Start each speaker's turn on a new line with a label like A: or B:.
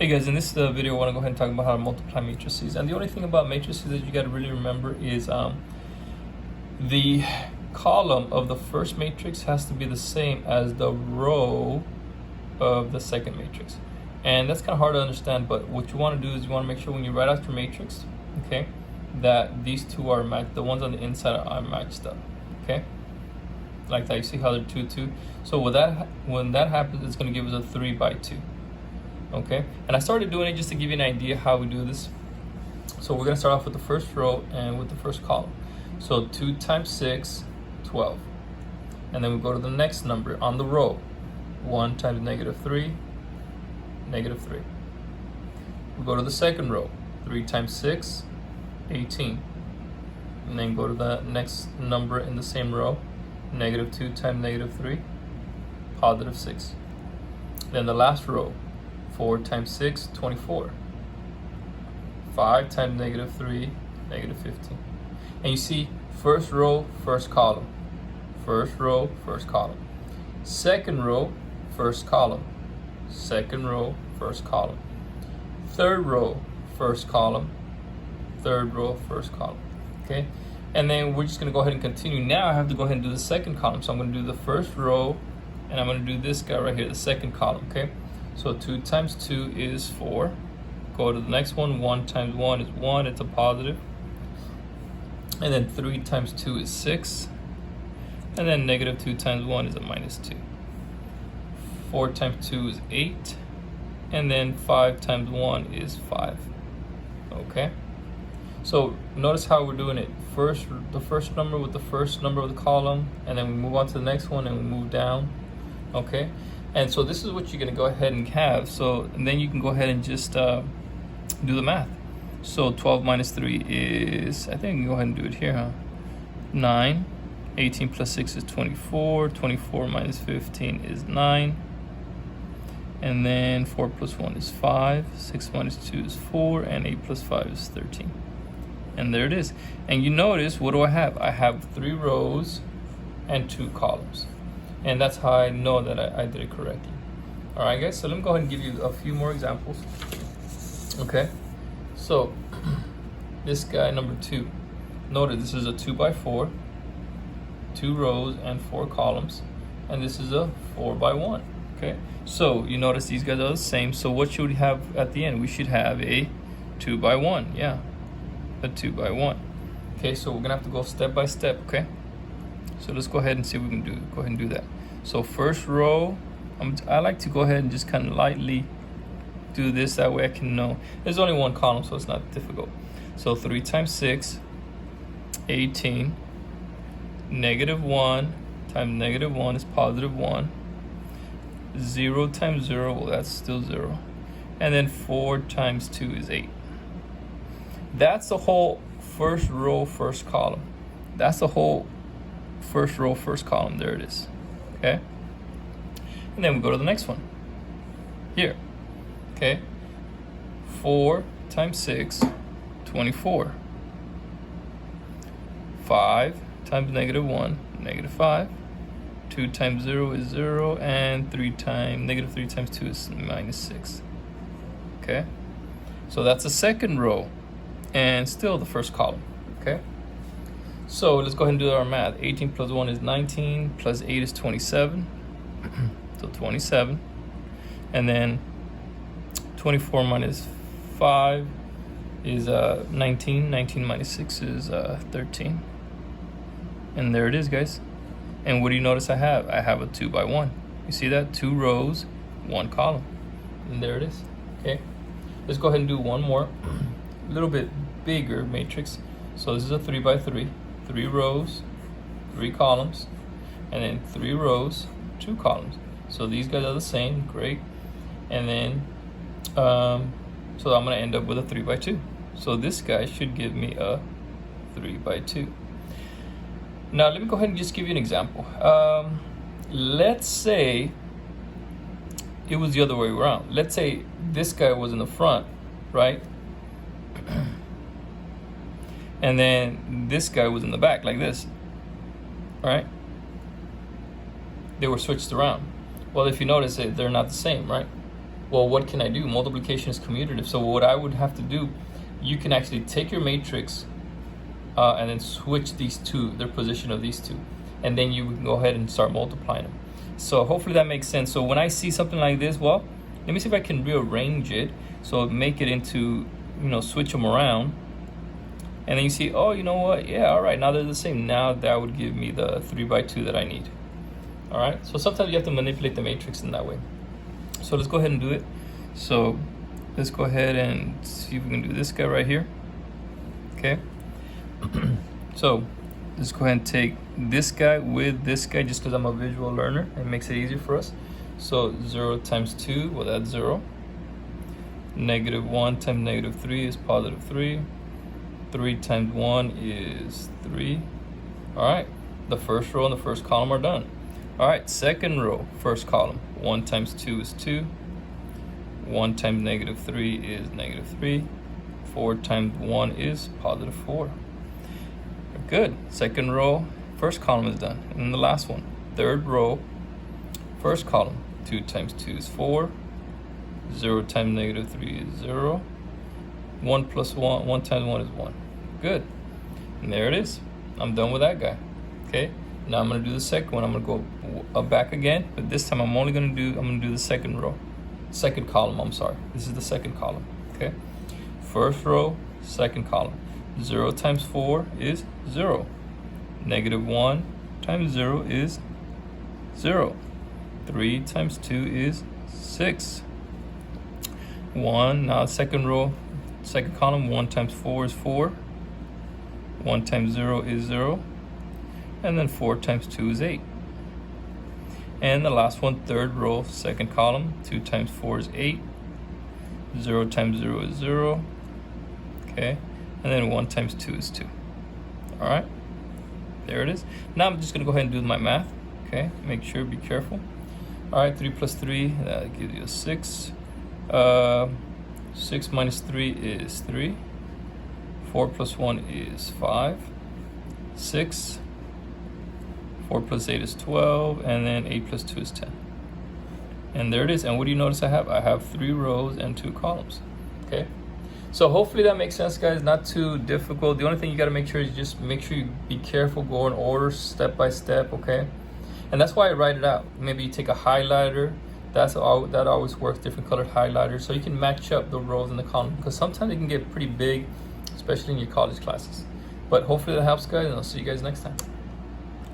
A: Hey guys, in this video I want to go ahead and talk about how to multiply matrices. And the only thing about matrices that you got to really remember is the column of the first matrix has to be the same as the row of the second matrix. And that's kind of hard to understand, but what you want to do is you want to make sure when you write out your matrix, okay, that these two are matched, the ones on the inside are matched up, okay? Like that, you see how they're 2, 2. So when that happens, it's going to give us a 3 by 2. Okay, and I started doing it just to give you an idea how we do this. So we're going to start off with the first row and with the first column. So 2 times 6, 12. And then we go to the next number on the row. 1 times -3, -3. We go to the second row. 3 times 6, 18. And then go to the next number in the same row. -2 times -3, +6. Then the last row. 4 times 6, 24. 5 times -3, -15. And you see, first row, first column. First row, first column. Second row, first column. Second row, first column. Third row, first column. Third row, first column. Okay? And then we're just going to go ahead and continue. Now I have to go ahead and do the second column. So I'm going to do the first row, and I'm going to do this guy right here, the second column. Okay? So 2 times 2 is 4. Go to the next one. 1 times 1 is 1. It's a positive. And then 3 times 2 is 6. And then -2 times 1 is a -2. 4 times 2 is 8. And then 5 times 1 is 5. Okay? So notice how we're doing it. First, the first number with the first number of the column. And then we move on to the next one and we move down. Okay? And so this is what you're going to go ahead and have. So and then you can go ahead and just do the math. So 12 minus 3 is, I think I can go ahead and do it here, huh? 9. 18 plus 6 is 24. 24 minus 15 is 9. And then 4 plus 1 is 5. 6 minus 2 is 4. And 8 plus 5 is 13. And there it is. And you notice, what do I have? I have 3 rows and 2 columns. And that's how I know that I did it correctly. All right, guys, so let me go ahead and give you a few more examples. Okay, so this guy, number 2. Notice this is a 2 by 4, 2 rows and 4 columns. And this is a 4 by 1, okay? So you notice these guys are the same. So what should we have at the end? We should have a 2 by 1, yeah, a 2 by 1. Okay, so we're gonna have to go step by step, okay? So let's go ahead and see what we can go ahead and do that. So first row, I like to go ahead and just kind of lightly do this. That way I can know. There's only one column, so it's not difficult. So 3 times 6, 18. -1 times -1 is +1. 0 times 0, well, that's still 0. And then 4 times 2 is 8. That's the whole first row, first column. That's the whole first row, first column. There it is. Okay, and then we go to the next one here. Okay, 4 times 6, 24. 5 times -1, -5. 2 times 0 is 0, and -3 times 2 is -6. Okay, so that's the second row and still the first column. Okay, so let's go ahead and do our math. 18 plus 1 is 19, plus 8 is 27. So 27. And then 24 minus 5 is 19. 19 minus 6 is 13. And there it is, guys. And what do you notice I have? I have a 2 by 1. You see that? 2 rows, 1 column. And there it is. Okay. Let's go ahead and do one more. A little bit bigger matrix. So this is a 3 by 3. 3 rows, 3 columns, and then 3 rows, 2 columns. So these guys are the same, great. And then, so I'm gonna end up with a 3 by 2. So this guy should give me a 3 by 2. Now let me go ahead and just give you an example. Let's say it was the other way around. Let's say this guy was in the front, right? And then this guy was in the back, like this, right? They were switched around. Well, if you notice it, they're not the same, right? Well, what can I do? Multiplication is commutative. So what I would have to do, you can actually take your matrix and then switch these two, their position of these two. And then you can go ahead and start multiplying them. So hopefully that makes sense. So when I see something like this, well, let me see if I can rearrange it. So make it into, switch them around. And then you see, oh, you know what? Yeah, all right, now they're the same. Now that would give me the 3 by 2 that I need. All right, so sometimes you have to manipulate the matrix in that way. So let's go ahead and do it. So let's go ahead and see if we can do this guy right here. Okay. So let's go ahead and take this guy with this guy just because I'm a visual learner. It makes it easier for us. So 0 times 2, well, that's 0. -1 times -3 is +3. 3 times 1 is 3. All right, the first row and the first column are done. All right, second row, first column. 1 times 2 is 2. 1 times -3 is -3. 4 times 1 is +4. Good. Second row, first column is done. And then the last one, third row, first column. 2 times 2 is 4. 0 times -3 is 0. 1 plus 1, 1 times 1 is 1. Good. And there it is. I'm done with that guy. Okay. Now I'm going to do the second one. I'm going to go back again, but this time I'm going to do the second row. Second column, I'm sorry. This is the second column. Okay. First row, second column. 0 times 4 is 0. -1 times 0 is 0. 3 times 2 is 6. 1, now second row, second column, 1 times 4 is 4. 1 times 0 is 0. And then 4 times 2 is 8. And the last one, third row, second column, 2 times 4 is 8. 0 times 0 is 0. Okay. And then 1 times 2 is 2. All right. There it is. Now I'm just going to go ahead and do my math. Okay. Make sure, be careful. All right. 3 plus 3, that gives you a 6. 6 minus 3 is 3. 4 plus 1 is 5. 6. 4 plus 8 is 12. And then 8 plus 2 is 10. And there it is. And what do you notice I have? I have 3 rows and 2 columns. Okay. So hopefully that makes sense, guys. Not too difficult. The only thing you got to make sure is just make sure you be careful, go in order, step by step, okay? And that's why I write it out. Maybe you take a highlighter. That always works, different colored highlighters, so you can match up the rows and the columns, because sometimes it can get pretty big, especially in your college classes. But hopefully that helps, guys, and I'll see you guys next time.